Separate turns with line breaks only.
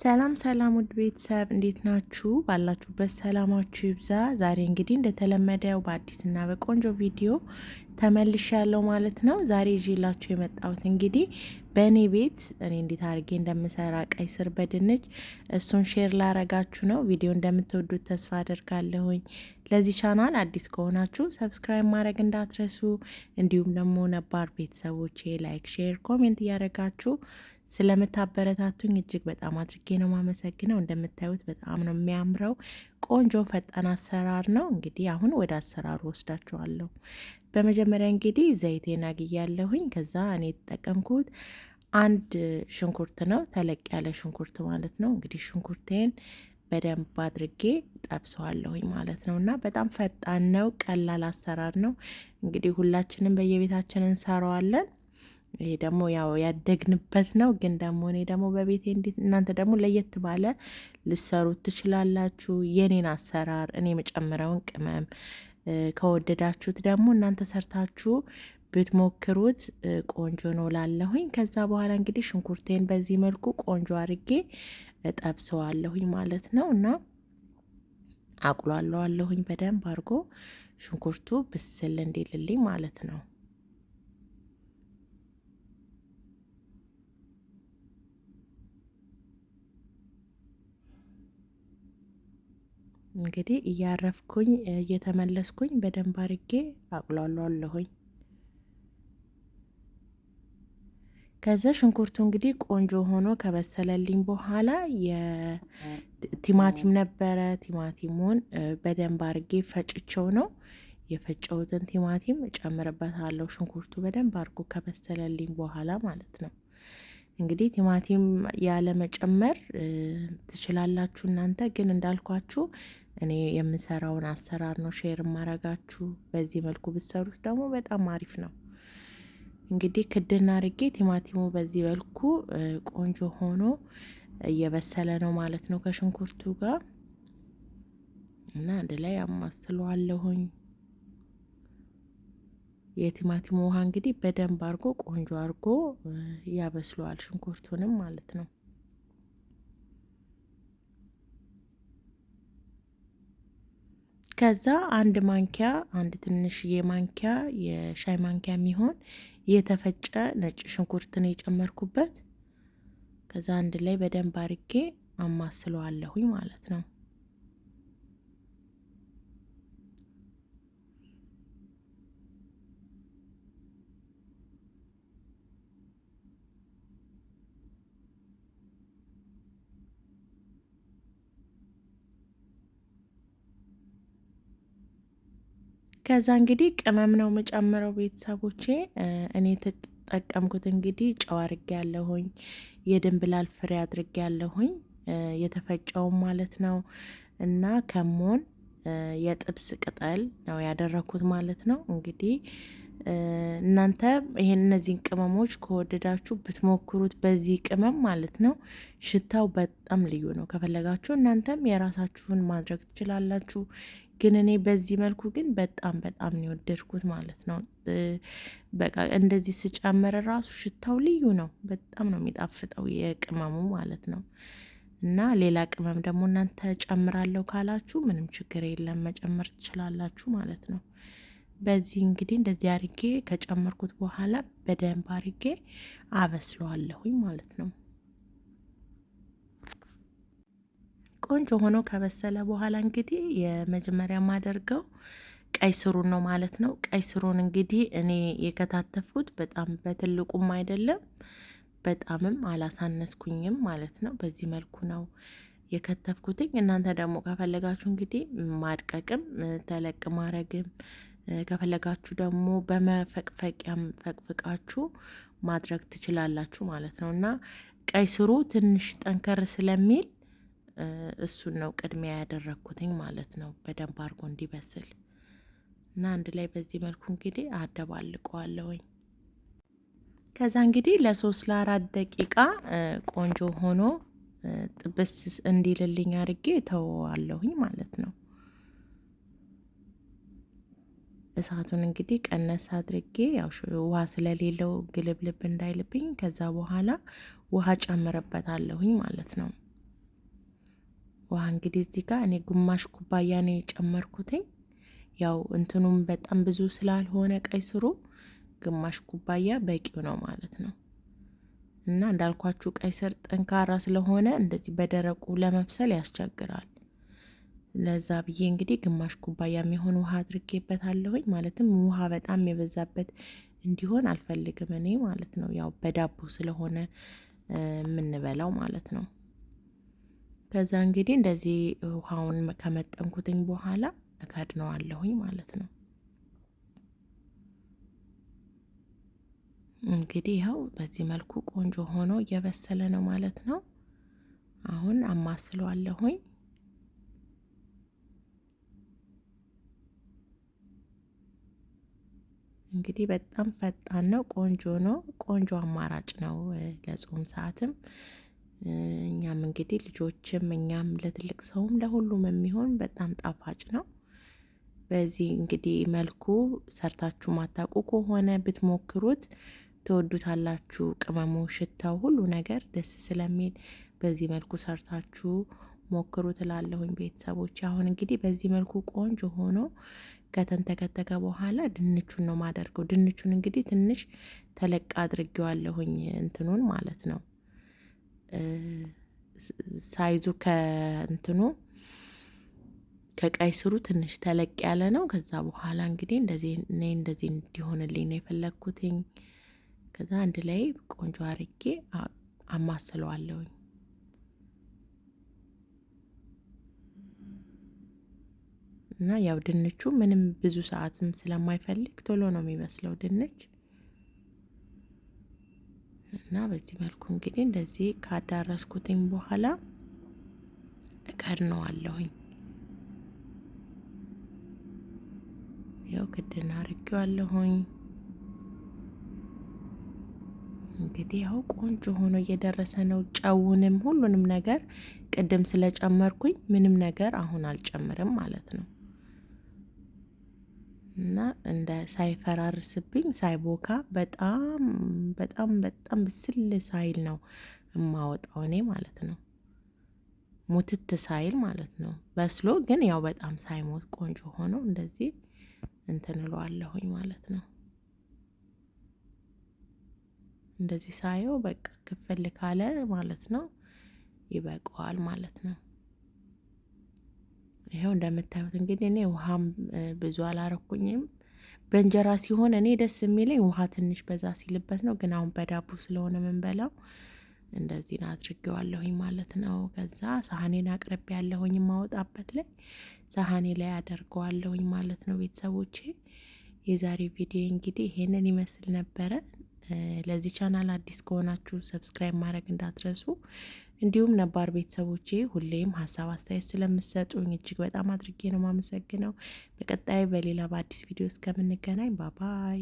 ሰላም ሰላም ውድ ቤተሰብ እንዴት ናችሁ? ባላችሁበት ሰላማችሁ ይብዛ። ዛሬ እንግዲህ እንደተለመደው በአዲስና በቆንጆ ቪዲዮ ተመልሻለሁ ማለት ነው። ዛሬ ይዤላችሁ የመጣሁት እንግዲህ በእኔ ቤት እኔ እንዴት አድርጌ እንደምሰራ ቀይ ስር በድንች እሱን ሼር ላረጋችሁ ነው። ቪዲዮ እንደምትወዱት ተስፋ አደርጋለሁኝ። ለዚህ ቻናል አዲስ ከሆናችሁ ሰብስክራይብ ማድረግ እንዳትረሱ፣ እንዲሁም ደግሞ ነባር ቤተሰቦቼ ላይክ፣ ሼር፣ ኮሜንት እያደረጋችሁ ስለምታበረታቱኝ እጅግ በጣም አድርጌ ነው ማመሰግነው። እንደምታዩት በጣም ነው የሚያምረው። ቆንጆ ፈጣን አሰራር ነው። እንግዲህ አሁን ወደ አሰራሩ ወስዳችኋለሁ። በመጀመሪያ እንግዲህ ዘይቴን አግያለሁኝ። ከዛ እኔ የተጠቀምኩት አንድ ሽንኩርት ነው፣ ተለቅ ያለ ሽንኩርት ማለት ነው። እንግዲህ ሽንኩርቴን በደንብ አድርጌ ጠብሰዋለሁኝ ማለት ነው። እና በጣም ፈጣን ነው፣ ቀላል አሰራር ነው። እንግዲህ ሁላችንም በየቤታችን እንሰራዋለን። ይሄ ደግሞ ያው ያደግንበት ነው። ግን ደግሞ እኔ ደግሞ በቤቴ እንዴት እናንተ ደግሞ ለየት ባለ ልሰሩት ትችላላችሁ። የኔን አሰራር እኔ የመጨመረውን ቅመም ከወደዳችሁት ደግሞ እናንተ ሰርታችሁ ብትሞክሩት ቆንጆ ነው ላለሁኝ። ከዛ በኋላ እንግዲህ ሽንኩርቴን በዚህ መልኩ ቆንጆ አርጌ እጠብሰዋለሁኝ ማለት ነው። እና አቁላለዋለሁኝ በደንብ አርጎ ሽንኩርቱ ብስል እንዲልልኝ ማለት ነው። እንግዲህ እያረፍኩኝ እየተመለስኩኝ በደንብ አርጌ አቁላለዋለሁኝ። ከዛ ሽንኩርቱ እንግዲህ ቆንጆ ሆኖ ከበሰለልኝ በኋላ የቲማቲም ነበረ። ቲማቲሙን በደንብ አርጌ ፈጭቸው ነው የፈጨውትን ቲማቲም እጨምርበታለሁ። ሽንኩርቱ በደንብ አርጎ ከበሰለልኝ በኋላ ማለት ነው። እንግዲህ ቲማቲም ያለ መጨመር ትችላላችሁ እናንተ። ግን እንዳልኳችሁ እኔ የምሰራውን አሰራር ነው ሼር ማረጋችሁ። በዚህ መልኩ ብትሰሩት ደግሞ በጣም አሪፍ ነው። እንግዲህ ክድና አርጌ ቲማቲሙ በዚህ መልኩ ቆንጆ ሆኖ እየበሰለ ነው ማለት ነው ከሽንኩርቱ ጋር እና አንድ ላይ አማስለዋለሁኝ። የቲማቲሙ ውሃ እንግዲህ በደንብ አርጎ ቆንጆ አርጎ ያበስለዋል ሽንኩርቱንም ማለት ነው። ከዛ አንድ ማንኪያ አንድ ትንሽዬ ማንኪያ የሻይ ማንኪያ የሚሆን የተፈጨ ነጭ ሽንኩርት ነው የጨመርኩበት። ከዛ አንድ ላይ በደንብ አርጌ አማስለዋለሁኝ ማለት ነው። ከዛ እንግዲህ ቅመም ነው የምጨምረው ቤተሰቦቼ። እኔ ተጠቀምኩት እንግዲህ ጨው አድርጌ ያለሁኝ፣ የድንብላል ፍሬ አድርጌ ያለሁኝ የተፈጨውም ማለት ነው። እና ከሞን የጥብስ ቅጠል ነው ያደረኩት ማለት ነው። እንግዲህ እናንተ ይሄን እነዚህን ቅመሞች ከወደዳችሁ ብትሞክሩት በዚህ ቅመም ማለት ነው ሽታው በጣም ልዩ ነው። ከፈለጋችሁ እናንተም የራሳችሁን ማድረግ ትችላላችሁ። ግን እኔ በዚህ መልኩ ግን በጣም ነው የወደድኩት ማለት ነው። በቃ እንደዚህ ስጨምር ራሱ ሽታው ልዩ ነው። በጣም ነው የሚጣፍጠው የቅመሙ ማለት ነው። እና ሌላ ቅመም ደግሞ እናንተ ጨምራለሁ ካላችሁ ምንም ችግር የለም መጨመር ትችላላችሁ ማለት ነው። በዚህ እንግዲህ እንደዚህ አርጌ ከጨመርኩት በኋላ በደንብ አርጌ አበስለዋለሁኝ ማለት ነው። ቆንጆ ሆኖ ከበሰለ በኋላ እንግዲህ የመጀመሪያ ማደርገው ቀይ ስሩን ነው ማለት ነው። ቀይ ስሩን እንግዲህ እኔ የከታተፍኩት በጣም በትልቁም አይደለም በጣምም አላሳነስኩኝም ማለት ነው። በዚህ መልኩ ነው የከተፍኩትኝ። እናንተ ደግሞ ከፈለጋችሁ እንግዲህ ማድቀቅም ተለቅ ማረግም ከፈለጋችሁ ደግሞ በመፈቅፈቂያም ፈቅፍቃችሁ ማድረግ ትችላላችሁ ማለት ነው። እና ቀይ ስሩ ትንሽ ጠንከር ስለሚል እሱን ነው ቅድሚያ ያደረኩትኝ ማለት ነው። በደንብ አርጎ እንዲበስል እና አንድ ላይ በዚህ መልኩ እንግዲህ አደባልቀዋለሁኝ። ከዛ እንግዲህ ለ3 ለ4 ደቂቃ ቆንጆ ሆኖ ጥብስ እንዲልልኝ አርጌ ተወዋለሁኝ ማለት ነው። እሳቱን እንግዲህ ቀነስ አድርጌ ያው ውሃ ስለሌለው ግልብልብ እንዳይልብኝ ከዛ በኋላ ውሃ ጨምርበታለሁኝ ማለት ነው። ውሃ እንግዲህ እዚህ ጋር እኔ ግማሽ ኩባያ ነው የጨመርኩትኝ። ያው እንትኑም በጣም ብዙ ስላልሆነ ቀይ ስሩ ግማሽ ኩባያ በቂው ነው ማለት ነው። እና እንዳልኳችሁ ቀይ ስር ጠንካራ ስለሆነ እንደዚህ በደረቁ ለመብሰል ያስቸግራል። ለዛ ብዬ እንግዲህ ግማሽ ኩባያ የሚሆን ውሃ አድርጌበታለሁኝ። ማለትም ውሃ በጣም የበዛበት እንዲሆን አልፈልግም እኔ ማለት ነው። ያው በዳቦ ስለሆነ የምንበላው ማለት ነው። ከዛ እንግዲህ እንደዚህ ውሃውን ከመጠንኩትኝ በኋላ እከድነዋለሁኝ ማለት ነው። እንግዲህ ይኸው በዚህ መልኩ ቆንጆ ሆኖ እየበሰለ ነው ማለት ነው። አሁን አማስለዋለሁኝ። እንግዲህ በጣም ፈጣን ነው፣ ቆንጆ ነው፣ ቆንጆ አማራጭ ነው ለጾም ሰዓትም። እኛም እንግዲህ ልጆችም እኛም ለትልቅ ሰውም ለሁሉም የሚሆን በጣም ጣፋጭ ነው። በዚህ እንግዲህ መልኩ ሰርታችሁ ማታውቁ ከሆነ ብትሞክሩት ትወዱታላችሁ። ቅመሙ፣ ሽታው፣ ሁሉ ነገር ደስ ስለሚል በዚህ መልኩ ሰርታችሁ ሞክሩ ትላለሁኝ ቤተሰቦች። አሁን እንግዲህ በዚህ መልኩ ቆንጆ ሆኖ ከተንተከተከ በኋላ ድንቹን ነው ማደርገው። ድንቹን እንግዲህ ትንሽ ተለቅ አድርጌዋለሁኝ እንትኑን ማለት ነው። ሳይዙ ከእንትኑ ከቀይ ስሩ ትንሽ ተለቅ ያለ ነው። ከዛ በኋላ እንግዲህ እንደዚህ እንዲሆንልኝ ነው የፈለግኩትኝ። ከዛ አንድ ላይ ቆንጆ አርጌ አማስለዋለሁኝ። እና ያው ድንቹ ምንም ብዙ ሰዓትም ስለማይፈልግ ቶሎ ነው የሚበስለው ድንች። እና በዚህ መልኩ እንግዲህ እንደዚህ ካዳረስኩትኝ በኋላ እከድነዋለሁኝ። ያው ክድና አርጌዋለሁኝ። እንግዲህ ያው ቆንጆ ሆኖ እየደረሰ ነው። ጨውንም ሁሉንም ነገር ቅድም ስለጨመርኩኝ ምንም ነገር አሁን አልጨምርም ማለት ነው። እና እንደ ሳይፈራርስብኝ ሳይቦካ በጣም በጣም በጣም ብስል ሳይል ነው የማወጣው እኔ ማለት ነው። ሙትት ሳይል ማለት ነው። በስሎ ግን ያው በጣም ሳይሞት ቆንጆ ሆኖ እንደዚህ እንትን እለዋለሁኝ ማለት ነው። እንደዚህ ሳየው በቃ ክፍል ካለ ማለት ነው ይበቃዋል ማለት ነው። ይሄው እንደምታዩት እንግዲህ እኔ ውሃም ብዙ አላረኩኝም። በእንጀራ ሲሆን እኔ ደስ የሚለኝ ውሃ ትንሽ በዛ ሲልበት ነው። ግን አሁን በዳቦ ስለሆነ የምንበላው እንደዚህ አድርጌዋለሁኝ ማለት ነው። ከዛ ሳህኔን አቅርቤ ያለሁኝ የማወጣበት ላይ ሳህኔ ላይ አደርገዋለሁኝ ማለት ነው። ቤተሰቦቼ የዛሬ ቪዲዮ እንግዲህ ይሄንን ይመስል ነበረ። ለዚህ ቻናል አዲስ ከሆናችሁ ሰብስክራይብ ማድረግ እንዳትረሱ። እንዲሁም ነባር ቤተሰቦቼ ሁሌም ሀሳብ አስተያየት ስለምትሰጡኝ እጅግ በጣም አድርጌ ነው ማመሰግነው። በቀጣይ በሌላ በአዲስ ቪዲዮ እስከምንገናኝ ባባይ